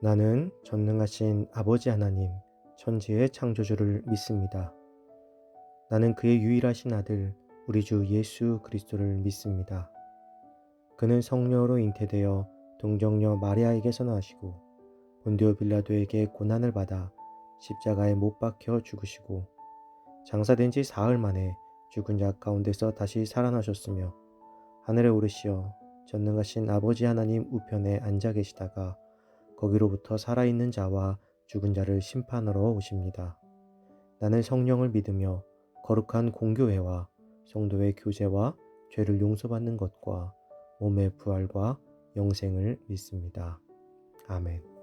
나는 전능하신 아버지 하나님, 천지의 창조주를 믿습니다. 나는 그의 유일하신 아들, 우리 주 예수 그리스도를 믿습니다. 그는 성령으로 잉태되어 동정녀 마리아에게서 나시고 본디오 빌라도에게 고난을 받아 십자가에 못 박혀 죽으시고 장사된 지 사흘 만에 죽은 자 가운데서 다시 살아나셨으며 하늘에 오르시어 전능하신 아버지 하나님 우편에 앉아 계시다가 거기로부터 살아있는 자와 죽은 자를 심판하러 오십니다. 나는 성령을 믿으며 거룩한 공교회와 성도의 교제와 죄를 용서받는 것과 몸의 부활과 영생을 믿습니다. 아멘.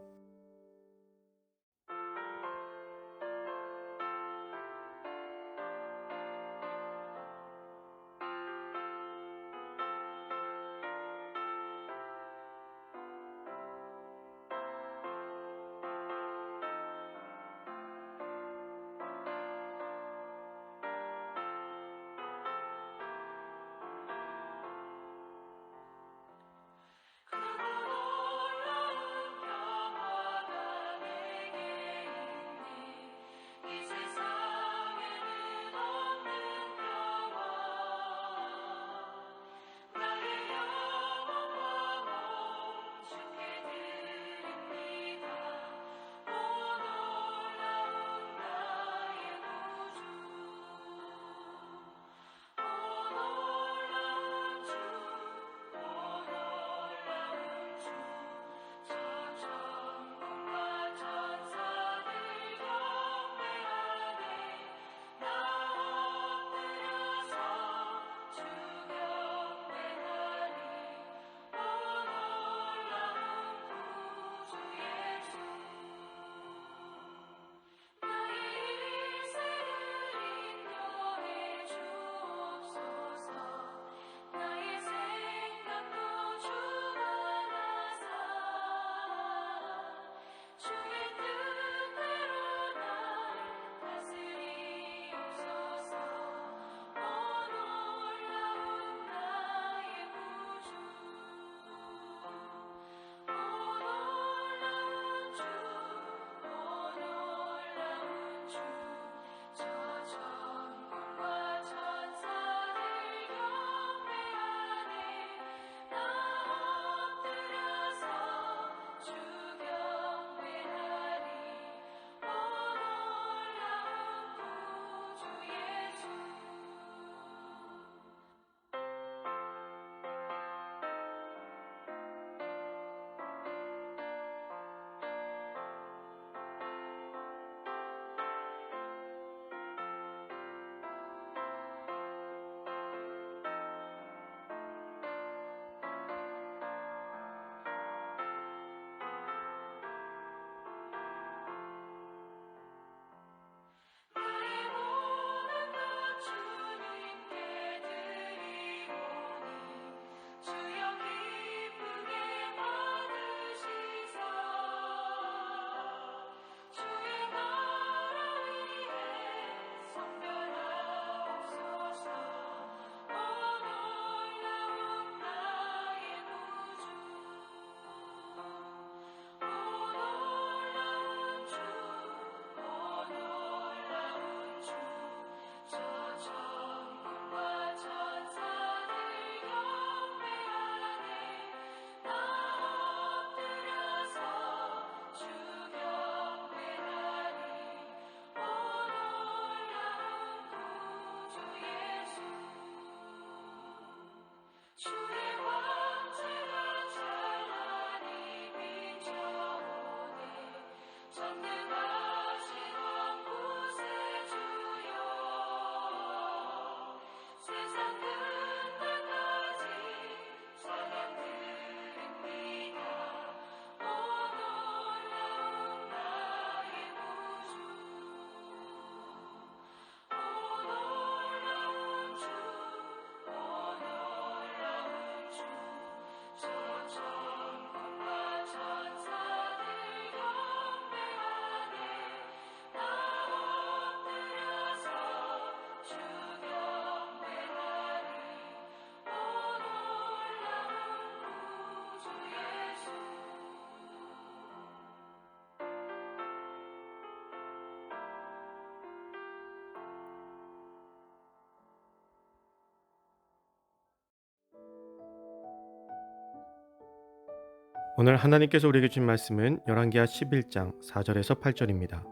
오늘 하나님께서 우리에게 주신 말씀은 열왕기하 11장 4절에서 8절입니다.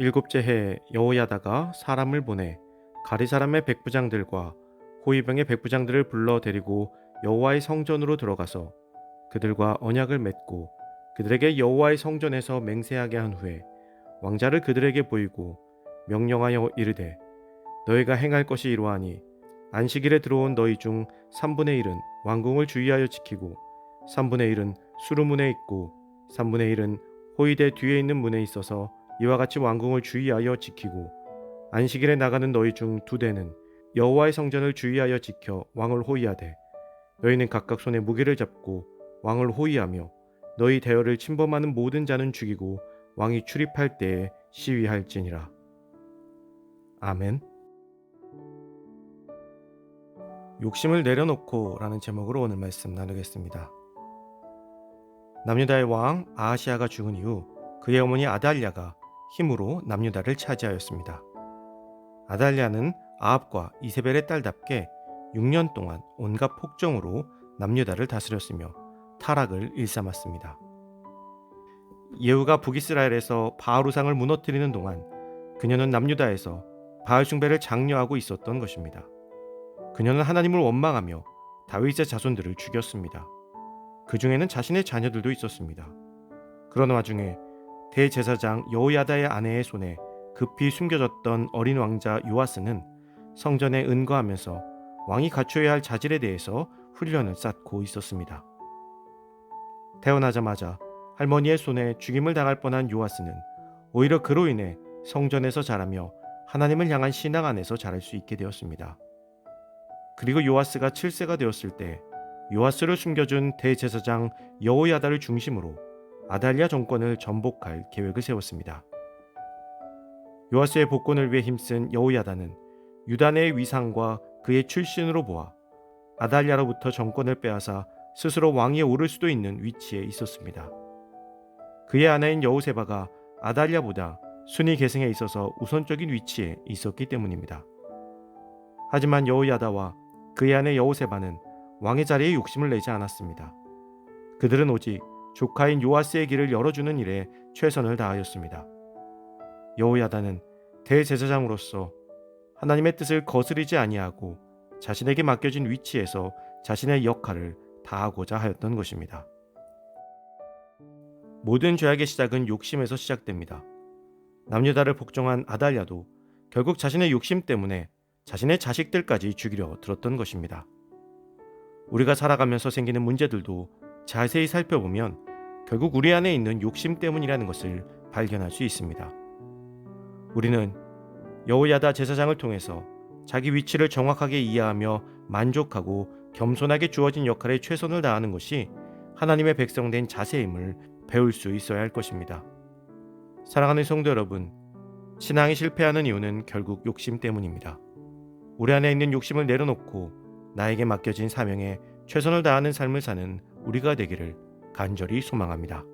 일곱째 해에 여호야다가 사람을 보내 가리 사람의 백부장들과 호위병의 백부장들을 불러 데리고 여호와의 성전으로 들어가서 그들과 언약을 맺고 그들에게 여호와의 성전에서 맹세하게 한 후에 왕자를 그들에게 보이고 명령하여 이르되 너희가 행할 것이 이러하니 안식일에 들어온 너희 중 3분의 1은 왕궁을 주의하여 지키고 3분의 1은 수루문에 있고 3분의 1은 호위대 뒤에 있는 문에 있어서 이와 같이 왕궁을 주의하여 지키고 안식일에 나가는 너희 중 2대는 여호와의 성전을 주의하여 지켜 왕을 호위하되 너희는 각각 손에 무기를 잡고 왕을 호위하며 너희 대열을 침범하는 모든 자는 죽이고 왕이 출입할 때에 시위할지니라. 아멘. 욕심을 내려놓고 라는 제목으로 오늘 말씀 나누겠습니다. 남유다의 왕 아하시아가 죽은 이후 그의 어머니 아달랴가 힘으로 남유다를 차지하였습니다. 아달랴는 아합과 이세벨의 딸답게 6년 동안 온갖 폭정으로 남유다를 다스렸으며 타락을 일삼았습니다. 예후가 북이스라엘에서 바알 우상을 무너뜨리는 동안 그녀는 남유다에서 바알 숭배를 장려하고 있었던 것입니다. 그녀는 하나님을 원망하며 다윗의 자손들을 죽였습니다. 그 중에는 자신의 자녀들도 있었습니다. 그런 와중에 대제사장 여호야다의 아내의 손에 급히 숨겨졌던 어린 왕자 요아스는 성전에 은거하면서 왕이 갖춰야 할 자질에 대해서 훈련을 쌓고 있었습니다. 태어나자마자 할머니의 손에 죽임을 당할 뻔한 요아스는 오히려 그로 인해 성전에서 자라며 하나님을 향한 신앙 안에서 자랄 수 있게 되었습니다. 그리고 요아스가 7세가 되었을 때 요아스를 숨겨준 대제사장 여호야다를 중심으로 아달랴 정권을 전복할 계획을 세웠습니다. 요아스의 복권을 위해 힘쓴 여호야다는 유다 내의 위상과 그의 출신으로 보아 아달랴로부터 정권을 빼앗아 스스로 왕위에 오를 수도 있는 위치에 있었습니다. 그의 아내인 여호세바가 아달랴보다 순위 계승에 있어서 우선적인 위치에 있었기 때문입니다. 하지만 여호야다와 그의 아내 여호세바는 왕의 자리에 욕심을 내지 않았습니다. 그들은 오직 조카인 요아스의 길을 열어주는 일에 최선을 다하였습니다. 여호야다는 대제사장으로서 하나님의 뜻을 거스르지 아니하고 자신에게 맡겨진 위치에서 자신의 역할을 다하고자 하였던 것입니다. 모든 죄악의 시작은 욕심에서 시작됩니다. 남유다를 복종한 아달랴도 결국 자신의 욕심 때문에 자신의 자식들까지 죽이려 들었던 것입니다. 우리가 살아가면서 생기는 문제들도 자세히 살펴보면 결국 우리 안에 있는 욕심 때문이라는 것을 발견할 수 있습니다. 우리는 여호야다 제사장을 통해서 자기 위치를 정확하게 이해하며 만족하고 겸손하게 주어진 역할에 최선을 다하는 것이 하나님의 백성된 자세임을 배울 수 있어야 할 것입니다. 사랑하는 성도 여러분, 신앙이 실패하는 이유는 결국 욕심 때문입니다. 우리 안에 있는 욕심을 내려놓고 나에게 맡겨진 사명에 최선을 다하는 삶을 사는 우리가 되기를 간절히 소망합니다.